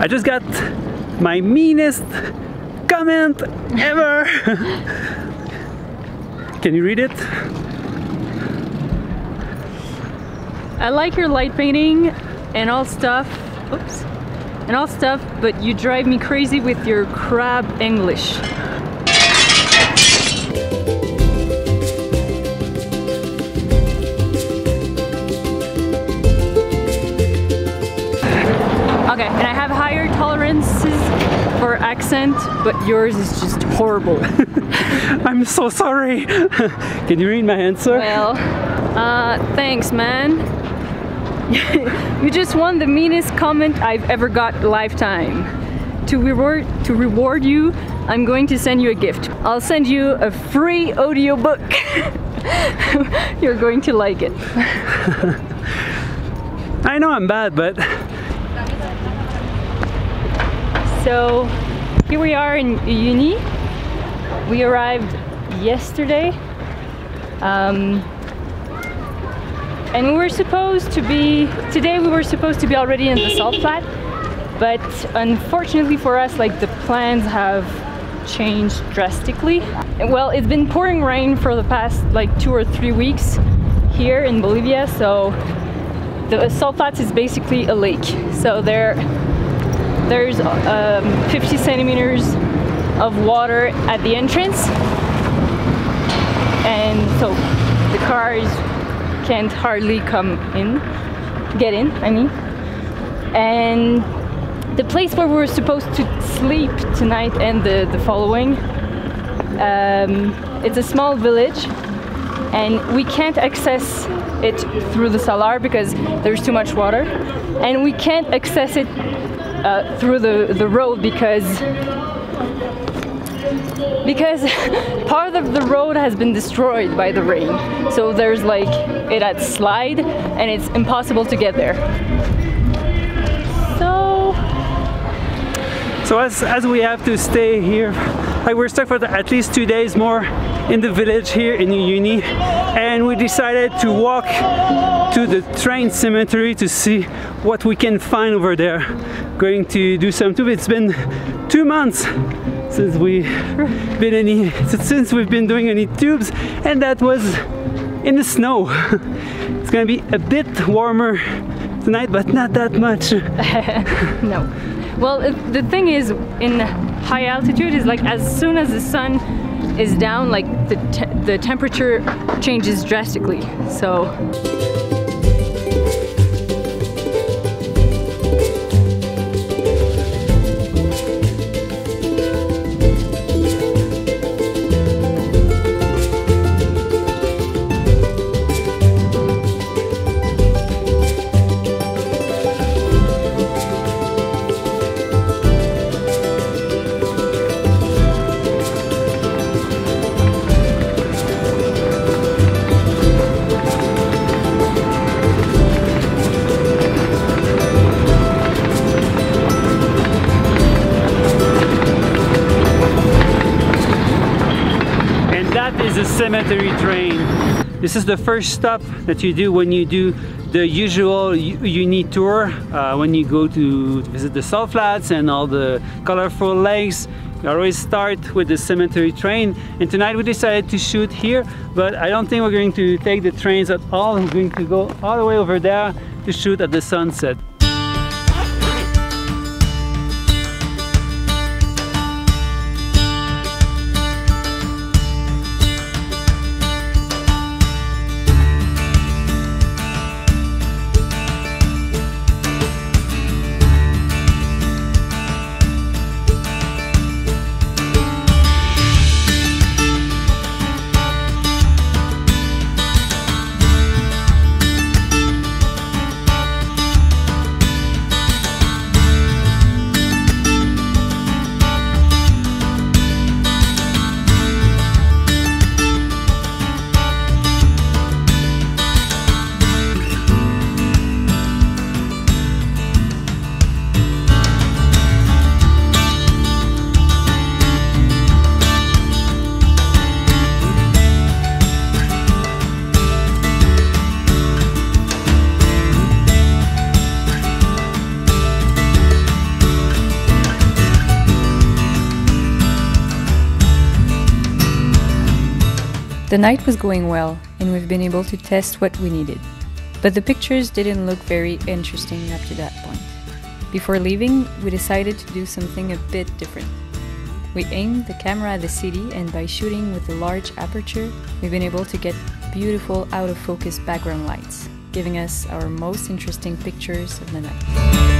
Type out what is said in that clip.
I just got my meanest comment ever. Can you read it? I like your light painting and all stuff. Oops. And all stuff, but you drive me crazy with your crab English. Okay, and I have higher tolerances for accent, but yours is just horrible. I'm so sorry. Can you read my answer? Well, thanks, man. You just won the meanest comment I've ever got lifetime. To reward you, I'm going to send you a gift. I'll send you a free audiobook. You're going to like it. I know I'm bad, but... So, here we are in Uyuni. We arrived yesterday. And we were supposed to be, today we were supposed to be already in the salt flat, but unfortunately for us, like, the plans have changed drastically. Well, it's been pouring rain for the past like 2 or 3 weeks here in Bolivia, so the salt flats is basically a lake. So there's 50 centimeters of water at the entrance, and so the cars can't hardly get in, I mean. And the place where we were supposed to sleep tonight and the following, it's a small village, and we can't access it through the salar because there's too much water, and we can't access it through the road because part of the road has been destroyed by the rain. So there's like, it had slide and it's impossible to get there. So as we have to stay here, like, we're stuck for at least 2 days more in the village here in Uyuni, and we decided to walk to the train cemetery to see what we can find over there. Going to do some tubes. It's been 2 months since we've been doing any tubes, and that was in the snow. It's gonna be a bit warmer tonight, but not that much. No. Well, the thing is, in high altitude is like, as soon as the sun is down, like the temperature changes drastically. So cemetery train. This is the first stop that you do when you do the usual Uyuni tour, when you go to visit the salt flats and all the colorful lakes. You always start with the cemetery train, and tonight we decided to shoot here, but I don't think we're going to take the trains at all. We're going to go all the way over there to shoot at the sunset. The night was going well, and we've been able to test what we needed. But the pictures didn't look very interesting up to that point. Before leaving, we decided to do something a bit different. We aimed the camera at the city, and by shooting with a large aperture, we've been able to get beautiful out-of-focus background lights, giving us our most interesting pictures of the night.